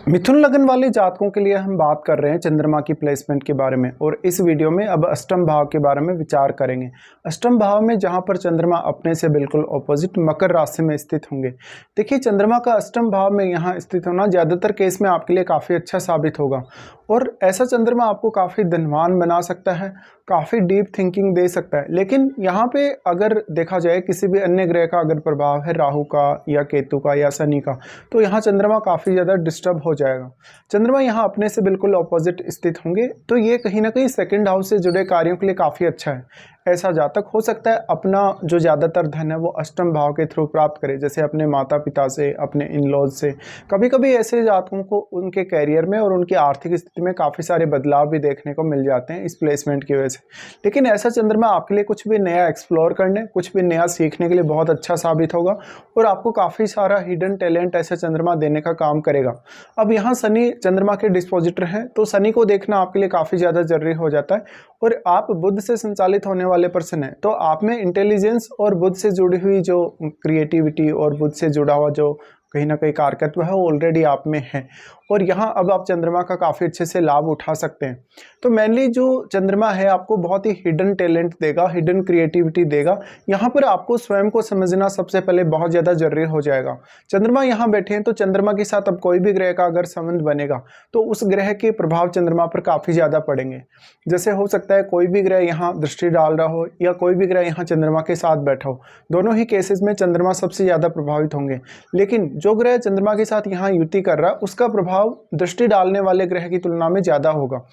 मिथुन लगन वाले जातकों के लिए हम बात कर रहे हैं चंद्रमा की प्लेसमेंट के बारे में। और इस वीडियो में अब अष्टम भाव के बारे में विचार करेंगे। अष्टम भाव में जहां पर चंद्रमा अपने से बिल्कुल ऑपोजिट मकर राशि में स्थित होंगे। देखिए, चंद्रमा का अष्टम भाव में यहां स्थित होना ज़्यादातर केस में आपके लिए काफ़ी अच्छा साबित होगा। और ऐसा चंद्रमा आपको काफ़ी धनवान बना सकता है, काफ़ी डीप थिंकिंग दे सकता है। लेकिन यहाँ पे अगर देखा जाए किसी भी अन्य ग्रह का अगर प्रभाव है, राहु का या केतु का या शनि का, तो यहाँ चंद्रमा काफ़ी ज़्यादा डिस्टर्ब हो जाएगा। चंद्रमा यहाँ अपने से बिल्कुल ऑपोजिट स्थित होंगे, तो ये कहीं ना कहीं सेकंड हाउस से जुड़े कार्यों के लिए काफ़ी अच्छा है। ऐसा जातक हो सकता है अपना जो ज़्यादातर धन है वो अष्टम भाव के थ्रू प्राप्त करे, जैसे अपने माता पिता से, अपने इन लॉज से। कभी कभी ऐसे जातकों को उनके कैरियर में और उनकी आर्थिक स्थिति में काफ़ी सारे बदलाव भी देखने को मिल जाते हैं इस प्लेसमेंट की वजह से। लेकिन ऐसा चंद्रमा आपके लिए कुछ भी नया एक्सप्लोर करने, कुछ भी नया सीखने के लिए बहुत अच्छा साबित होगा और आपको काफ़ी सारा हिडन टैलेंट ऐसा चंद्रमा देने का काम करेगा। अब यहाँ शनि चंद्रमा के डिस्पोजिटर हैं, तो शनि को देखना आपके लिए काफ़ी ज़्यादा जरूरी हो जाता है। और आप बुध से संचालित होने वाले पर्सन हैं, तो आप में इंटेलिजेंस और बुध से जुड़ी हुई जो क्रिएटिविटी और बुध से जुड़ा हुआ जो कहीं ना कहीं कारकत्व है वो ऑलरेडी आप में है। और यहाँ अब आप चंद्रमा का काफ़ी अच्छे से लाभ उठा सकते हैं। तो मेनली जो चंद्रमा है आपको बहुत ही हिडन टैलेंट देगा, हिडन क्रिएटिविटी देगा। यहाँ पर आपको स्वयं को समझना सबसे पहले बहुत ज़्यादा जरूरी हो जाएगा। चंद्रमा यहाँ बैठे हैं, तो चंद्रमा के साथ अब कोई भी ग्रह का अगर संबंध बनेगा तो उस ग्रह के प्रभाव चंद्रमा पर काफ़ी ज़्यादा पड़ेंगे। जैसे हो सकता है कोई भी ग्रह यहाँ दृष्टि डाल रहा हो या कोई भी ग्रह यहाँ चंद्रमा के साथ बैठा हो, दोनों ही केसेस में चंद्रमा सबसे ज़्यादा प्रभावित होंगे। लेकिन जो ग्रह चंद्रमा के साथ यहाँ युति कर रहा है उसका प्रभाव दृष्टि डालने वाले ग्रह की तुलना में ज़्यादा होगा।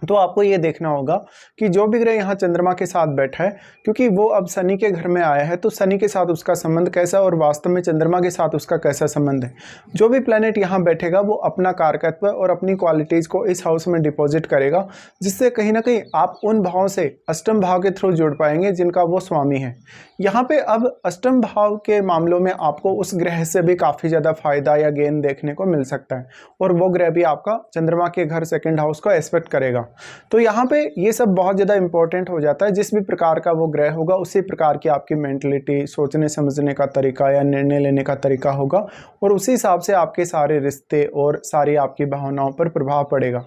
तो आपको ये देखना होगा कि जो भी ग्रह यहाँ चंद्रमा के साथ बैठा है, क्योंकि वो अब शनि के घर में आया है, तो शनि के साथ उसका संबंध कैसा और वास्तव में चंद्रमा के साथ उसका कैसा संबंध है। जो भी प्लैनेट यहाँ बैठेगा वो अपना कारकत्व और अपनी क्वालिटीज़ को इस हाउस में डिपॉजिट करेगा, जिससे कहीं ना कहीं आप उन भाव से अष्टम भाव के थ्रू जुड़ पाएंगे जिनका वो स्वामी है। यहाँ पे अब अष्टम भाव के मामलों में आपको उस ग्रह से भी काफ़ी ज़्यादा फायदा या गेन देखने को मिल सकता है, और वो ग्रह भी आपका चंद्रमा के घर सेकंड हाउस को एस्पेक्ट करेगा। तो यहाँ पे ये सब बहुत ज़्यादा इंपॉर्टेंट हो जाता है। जिस भी प्रकार का वो ग्रह होगा उसी प्रकार की आपकी मेंटलिटी, सोचने समझने का तरीका या निर्णय लेने का तरीका होगा, और उसी हिसाब से आपके सारे रिश्ते और सारी आपकी भावनाओं पर प्रभाव पड़ेगा।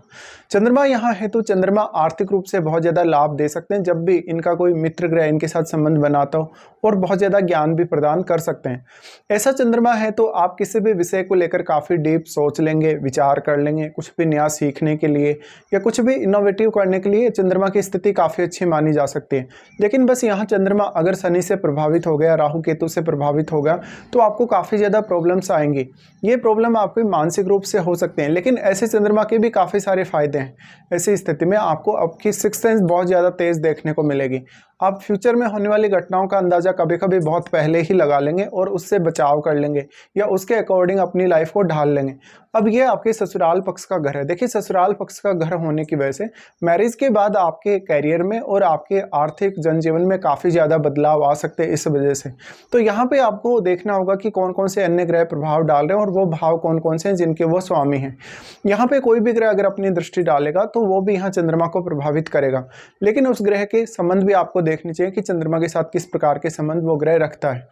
चंद्रमा यहाँ है तो चंद्रमा आर्थिक रूप से बहुत ज़्यादा लाभ दे सकते हैं जब भी इनका कोई मित्र ग्रह इनके साथ संबंध बनाता हो, और बहुत ज़्यादा ज्ञान भी प्रदान कर सकते हैं। ऐसा चंद्रमा है तो आप किसी भी विषय को लेकर काफ़ी डीप सोच लेंगे, विचार कर लेंगे, कुछ भी नया सीखने के लिए या कुछ भी इनोवेटिव करने के लिए चंद्रमा की स्थिति काफ़ी अच्छी मानी जा सकती है। लेकिन बस यहाँ चंद्रमा अगर शनि से प्रभावित हो गया, राहु केतु से प्रभावित हो गया, तो आपको काफ़ी ज़्यादा प्रॉब्लम्स आएंगी। ये प्रॉब्लम आपके मानसिक रूप से हो सकते हैं, लेकिन ऐसे चंद्रमा के भी काफ़ी सारे फायदे हैं। ऐसी स्थिति में आपको आपकी सिक्स्थ सेंस बहुत ज़्यादा तेज देखने को मिलेगी। आप फ्यूचर में होने वाली घटनाओं का अंदाज़ा कभी कभी बहुत पहले ही लगा लेंगे और उससे बचाव कर लेंगे या उसके अकॉर्डिंग अपनी लाइफ को ढाल लेंगे। अब ये आपके ससुराल पक्ष का घर है। देखिए, ससुराल पक्ष का घर होने की वजह से मैरिज के बाद आपके कैरियर में और आपके आर्थिक जनजीवन में काफ़ी ज़्यादा बदलाव आ सकते हैं इस वजह से। तो यहाँ पे आपको देखना होगा कि कौन कौन से अन्य ग्रह प्रभाव डाल रहे हैं और वो भाव कौन कौन से हैं जिनके वो स्वामी हैं। यहाँ पे कोई भी ग्रह अगर अपनी दृष्टि डालेगा तो वो भी यहाँ चंद्रमा को प्रभावित करेगा, लेकिन उस ग्रह के संबंध भी आपको देखने चाहिए कि चंद्रमा के साथ किस प्रकार के संबंध वो ग्रह रखता है।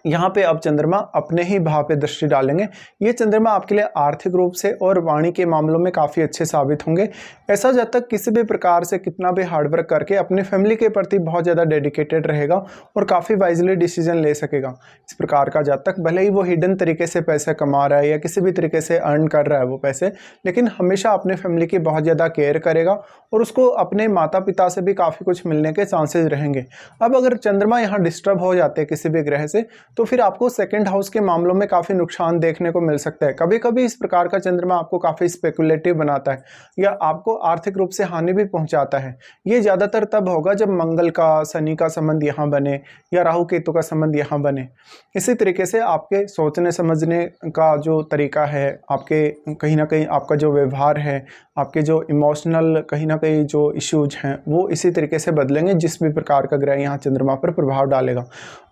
यहाँ पे अब चंद्रमा अपने ही भाव पे दृष्टि डालेंगे। ये चंद्रमा आपके लिए आर्थिक रूप से और वाणी के मामलों में काफ़ी अच्छे साबित होंगे। ऐसा जातक किसी भी प्रकार से कितना भी हार्डवर्क करके अपनी फैमिली के प्रति बहुत ज़्यादा डेडिकेटेड रहेगा और काफ़ी वाइजली डिसीजन ले सकेगा। इस प्रकार का जातक भले ही वो हिडन तरीके से पैसे कमा रहा है या किसी भी तरीके से अर्न कर रहा है वो पैसे, लेकिन हमेशा अपने फैमिली की बहुत ज़्यादा केयर करेगा और उसको अपने माता पिता से भी काफ़ी कुछ मिलने के चांसेस रहेंगे। अब अगर चंद्रमा यहाँ डिस्टर्ब हो जाते हैं किसी भी ग्रह से, तो फिर आपको सेकंड हाउस के मामलों में काफ़ी नुकसान देखने को मिल सकता है। कभी कभी इस प्रकार का चंद्रमा आपको काफ़ी स्पेकुलेटिव बनाता है या आपको आर्थिक रूप से हानि भी पहुंचाता है। ये ज़्यादातर तब होगा जब मंगल का, शनि का संबंध यहाँ बने या राहु केतु का संबंध यहाँ बने। इसी तरीके से आपके सोचने समझने का जो तरीका है, आपके कहीं ना कहीं आपका जो व्यवहार है, आपके जो इमोशनल कहीं ना कहीं जो इश्यूज हैं वो इसी तरीके से बदलेंगे जिस भी प्रकार का ग्रह यहाँ चंद्रमा पर प्रभाव डालेगा।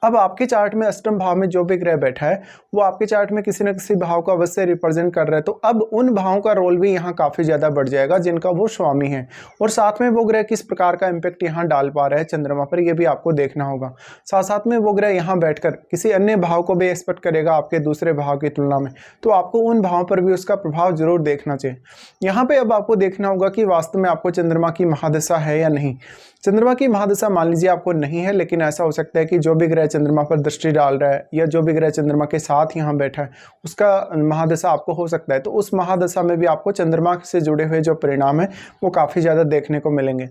अब आपके चार्ट में अष्टम अष्टम भाव में जो भी ग्रह बैठा है वो आपके चार्ट में किसी न किसी भाव को अवश्य रिप्रेजेंट कर रहा है। तो अब उन भावों का रोल भी यहाँ काफ़ी ज़्यादा बढ़ जाएगा जिनका वो स्वामी है, और साथ में वो ग्रह किस प्रकार का इम्पैक्ट यहाँ डाल पा रहा है चंद्रमा पर, ये भी आपको देखना होगा। साथ साथ में वो ग्रह यहाँ बैठकर किसी अन्य भाव को भी एक्सपेक्ट करेगा आपके दूसरे भाव की तुलना में, तो आपको उन भावों पर भी उसका प्रभाव जरूर देखना चाहिए। यहाँ पे अब आपको देखना होगा कि वास्तव में आपको चंद्रमा की महादशा है या नहीं। चंद्रमा की महादशा मान लीजिए आपको नहीं है, लेकिन ऐसा हो सकता है कि जो भी ग्रह चंद्रमा पर दृष्टि डाल रहा है या जो भी ग्रह चंद्रमा के साथ यहाँ बैठा है उसका महादशा आपको हो सकता है। तो उस महादशा में भी आपको चंद्रमा से जुड़े हुए जो परिणाम है वो काफ़ी ज़्यादा देखने को मिलेंगे।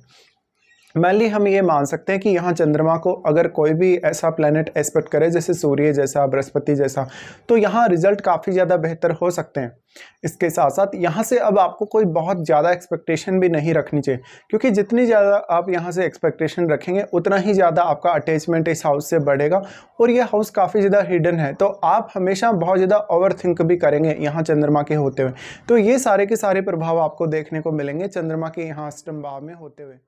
मेनली हम ये मान सकते हैं कि यहाँ चंद्रमा को अगर कोई भी ऐसा प्लैनेट एस्पेक्ट करे जैसे सूर्य जैसा, बृहस्पति जैसा, तो यहाँ रिजल्ट काफ़ी ज़्यादा बेहतर हो सकते हैं। इसके साथ साथ यहाँ से अब आपको कोई बहुत ज़्यादा एक्सपेक्टेशन भी नहीं रखनी चाहिए, क्योंकि जितनी ज़्यादा आप यहाँ से एक्सपेक्टेशन रखेंगे उतना ही ज़्यादा आपका अटैचमेंट इस हाउस से बढ़ेगा, और ये हाउस काफ़ी ज़्यादा हिडन है, तो आप हमेशा बहुत ज़्यादा ओवर थिंक भी करेंगे यहाँ चंद्रमा के होते हुए। तो ये सारे के सारे प्रभाव आपको देखने को मिलेंगे चंद्रमा के यहाँ अष्टम भाव में होते हुए।